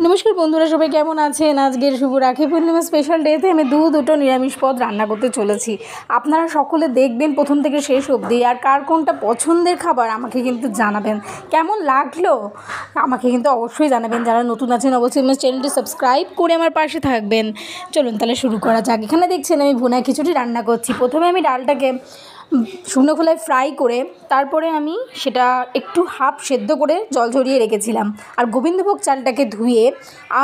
নমস্কার বন্ধুরা, সবাই কেমন আছেন? আজকের শুভ রাখি পূর্ণিমা স্পেশাল ডেতে আমি দুটো নিরামিষ পদ রান্না করতে চলেছি। আপনারা সকলে দেখবেন প্রথম থেকে শেষ অবধি। আর কার কোনটা পছন্দের খাবার আমাকে কিন্তু জানাবেন। কেমন লাগলো আমাকে কিন্তু অবশ্যই জানাবেন। যারা নতুন আছেন অবশ্যই আমার চ্যানেলটি সাবস্ক্রাইব করে আমার পাশে থাকবেন। চলুন তাহলে শুরু করা যাক। এখানে দেখছেন আমি ভুনা খিচুড়ি রান্না করছি। প্রথমে আমি ডালটাকে শুকনো খোলায় ফ্রাই করে তারপরে আমি সেটা একটু হাফ সেদ্ধ করে জল ঝরিয়ে রেখেছিলাম। আর গোবিন্দভোগ চালটাকে ধুয়ে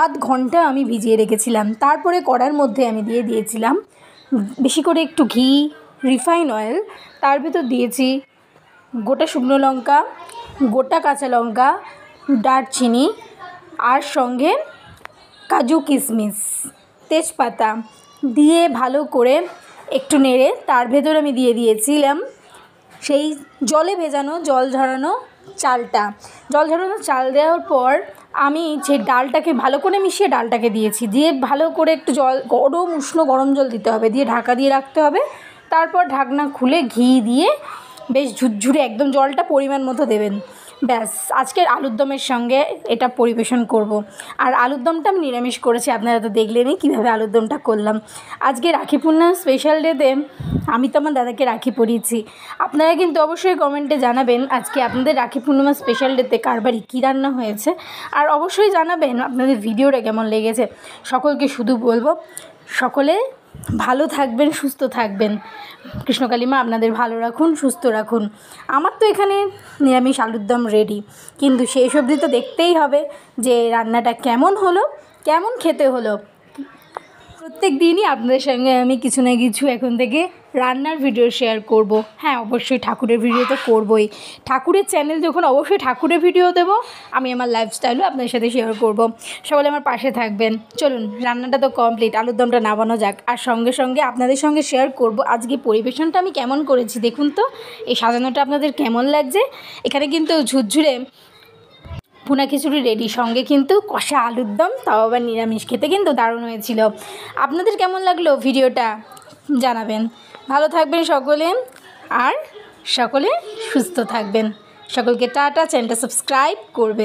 আধ ঘন্টা আমি ভিজিয়ে রেখেছিলাম। তারপরে কড়ার মধ্যে আমি দিয়ে দিয়েছিলাম বেশি করে একটু ঘি, রিফাইন অয়েল। তার ভিতর দিয়েছি গোটা শুকনো লঙ্কা, গোটা কাঁচা লঙ্কা, দারচিনি, আর সঙ্গে কাজু কিশমিশ, তেজপাতা দিয়ে ভালো করে একটু নেড়ে তার ভেতর আমি দিয়ে দিয়েছিলাম সেই জলে ভেজানো জল ঝরানো চালটা। জল ঝরানো চাল দেওয়ার পর আমি সেই ডালটাকে ভালো করে মিশিয়ে ডালটাকে দিয়েছি। দিয়ে ভালো করে একটু জল উষ্ণ গরম জল দিতে হবে, দিয়ে ঢাকা দিয়ে রাখতে হবে। তারপর ঢাকনা খুলে ঘি দিয়ে বেশ ঝুরঝুরে একদম জলটা পরিমাণ মতো দেবেন। ব্যাস, আজকের আলুর দমের সঙ্গে এটা পরিবেশন করব। আর আলুর দমটা আমি নিরামিষ করেছি, আপনারা তো দেখলেনই কীভাবে আলুর দমটা করলাম। আজকে রাখি পূর্ণিমা স্পেশাল ডেতে আমি তো আমার দাদাকে রাখি পরিয়েছি। আপনারা কিন্তু অবশ্যই কমেন্টে জানাবেন আজকে আপনাদের রাখি পূর্ণিমা স্পেশাল ডেতে কার বাড়ি কী রান্না হয়েছে। আর অবশ্যই জানাবেন আপনাদের ভিডিওটা কেমন লেগেছে। সকলকে শুধু বলবো, সকলে ভালো থাকবেন, সুস্থ থাকবেন। কৃষ্ণকালী মা আপনাদের ভালো রাখুন, সুস্থ রাখুন। আমার তো এখানে নিরামিষ আলুর দম রেডি, কিন্তু শেষ অবধি তো দেখতেই হবে যে রান্নাটা কেমন হলো, কেমন খেতে হলো। প্রত্যেক দিনই আপনাদের সঙ্গে আমি কিছু না কিছু এখন থেকে রান্নার ভিডিও শেয়ার করব। হ্যাঁ, অবশ্যই ঠাকুরের ভিডিও তো করবই। ঠাকুরের চ্যানেল যখন, অবশ্যই ঠাকুরের ভিডিও দেবো। আমি আমার লাইফস্টাইলও আপনাদের সাথে শেয়ার করব। সকলে আমার পাশে থাকবেন। চলুন, রান্নাটা তো কমপ্লিট, আলুর দমটা নামানো যাক। আর সঙ্গে সঙ্গে আপনাদের সঙ্গে শেয়ার করব আজকে পরিবেশনটা আমি কেমন করেছি। দেখুন তো এই সাজানোটা আপনাদের কেমন লাগছে। এখানে কিন্তু ঝুরঝুরে ভুনা খিচুড়ি রেডি, সঙ্গে কিন্তু কষা আলুর দম, তাও আবার নিরামিষ, খেতে কিন্তু দারুণ হয়েছিল। আপনাদের কেমন লাগলো ভিডিওটা জানাবেন। ভালো থাকবেন সকলে, আর সকলে সুস্থ থাকবেন। সকলকে টাটা। চ্যানেলটা সাবস্ক্রাইব করবেন।